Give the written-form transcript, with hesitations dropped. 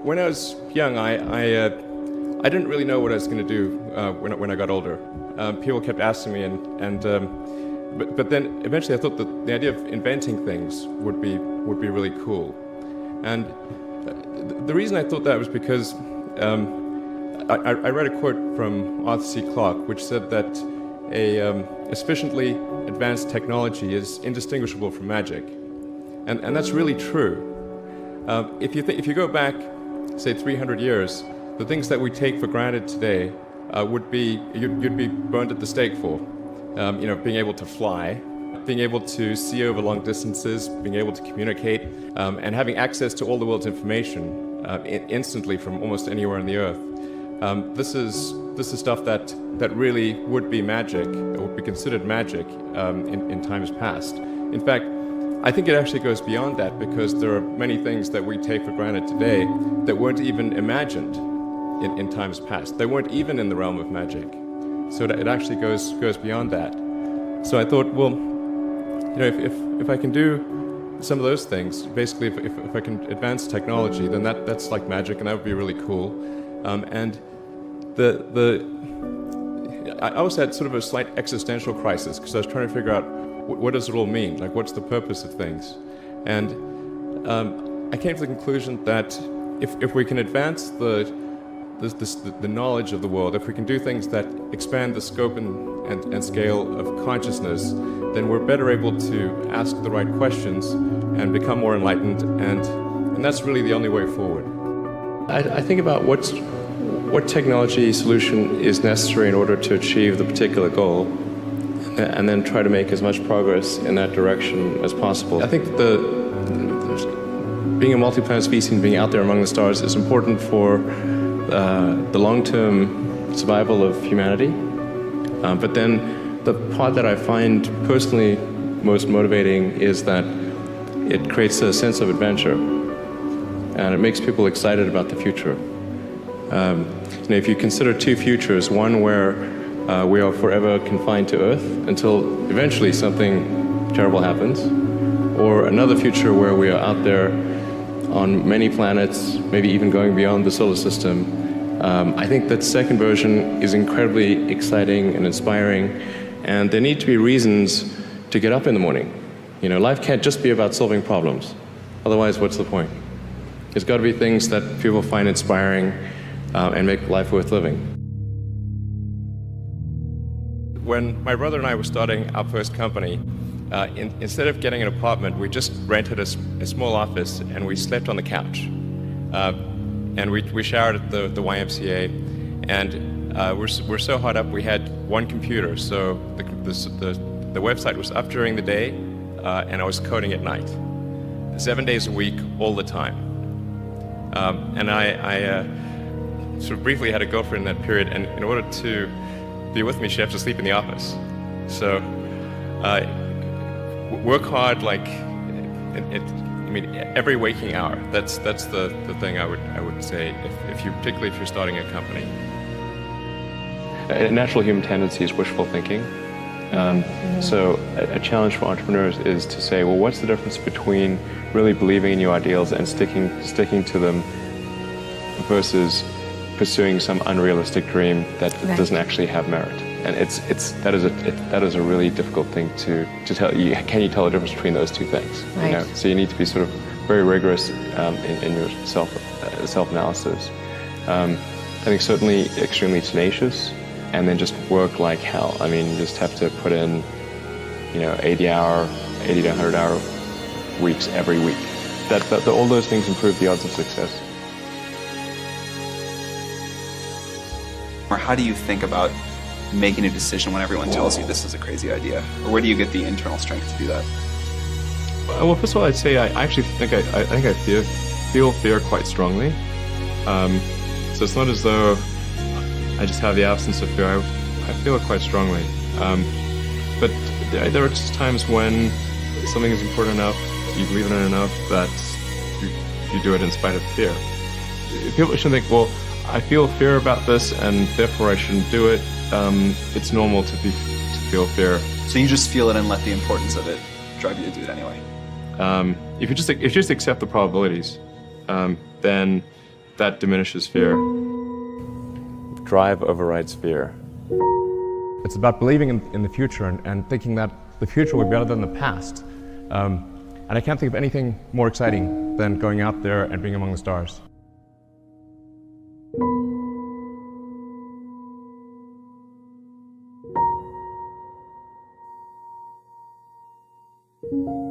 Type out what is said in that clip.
When I was young, I didn't really know what I was going to do when I got older. People kept asking me, but then eventually I thought that the idea of inventing things would be really cool. And the reason I thought that was because I read a quote from Arthur C. Clarke, which said that a sufficiently advanced technology is indistinguishable from magic, and that's really true. If you go back, say 300 years, the things that we take for granted today you'd be burned at the stake for. Being able to fly, being able to see over long distances, being able to communicate, and having access to all the world's information instantly from almost anywhere on the earth. This is stuff that really would be magic, or would be considered magic in times past. In fact, I think it actually goes beyond that, because there are many things that we take for granted today that weren't even imagined in times past. They weren't even in the realm of magic. So it actually goes beyond that. So I thought, well, if I can do some of those things, basically if I can advance technology, then that's like magic, and that would be really cool. And I also had sort of a slight existential crisis, because I was trying to figure out what does it all mean? Like, what's the purpose of things? And I came to the conclusion that if we can advance the knowledge of the world, if we can do things that expand the scope and scale of consciousness, then we're better able to ask the right questions and become more enlightened, and that's really the only way forward. I think about what technology solution is necessary in order to achieve the particular goal, and then try to make as much progress in that direction as possible. I think being a multi-planet species and being out there among the stars is important for the long-term survival of humanity. But then the part that I find personally most motivating is that it creates a sense of adventure, and it makes people excited about the future. If you consider two futures, one where we are forever confined to Earth until eventually something terrible happens, or another future where we are out there on many planets, maybe even going beyond the solar system. I think that second version is incredibly exciting and inspiring, and there need to be reasons to get up in the morning. Life can't just be about solving problems. Otherwise, what's the point? There's got to be things that people find inspiring and make life worth living. When my brother and I were starting our first company, instead of getting an apartment, we just rented a small office, and we slept on the couch. And we showered at the YMCA, and we're so hot up we had one computer, so the website was up during the day, and I was coding at night, 7 days a week, all the time. And I sort of briefly had a girlfriend in that period, and in order to be with me, she had to sleep in the office. So work hard, like every waking hour. That's the thing I would say, particularly if you're starting a company. A natural human tendency is wishful thinking. So a challenge for entrepreneurs is to say, well, what's the difference between really believing in your ideals and sticking to them versus pursuing some unrealistic dream that doesn't actually have merit? And that is a really difficult thing to tell you. Can you tell the difference between those two things? Right. So you need to be sort of very rigorous in your self-analysis. I think certainly extremely tenacious, and then just work like hell. You just have to put in 80 to 100 hour weeks every week. All those things improve the odds of success. Or how do you think about making a decision when everyone tells you this is a crazy idea? Or where do you get the internal strength to do that? Well, first of all, I'd say I actually think I feel fear quite strongly. So it's not as though I just have the absence of fear. I feel it quite strongly. But there are just times when something is important enough, you believe in it enough, that you do it in spite of fear. People shouldn't think, well, I feel fear about this, and therefore I shouldn't do it. It's normal to feel fear. So you just feel it and let the importance of it drive you to do it anyway? If you just accept the probabilities, then That diminishes fear. Drive overrides fear. It's about believing in the future and thinking that the future will be better than the past. And I can't think of anything more exciting than going out there and being among the stars. Thank you.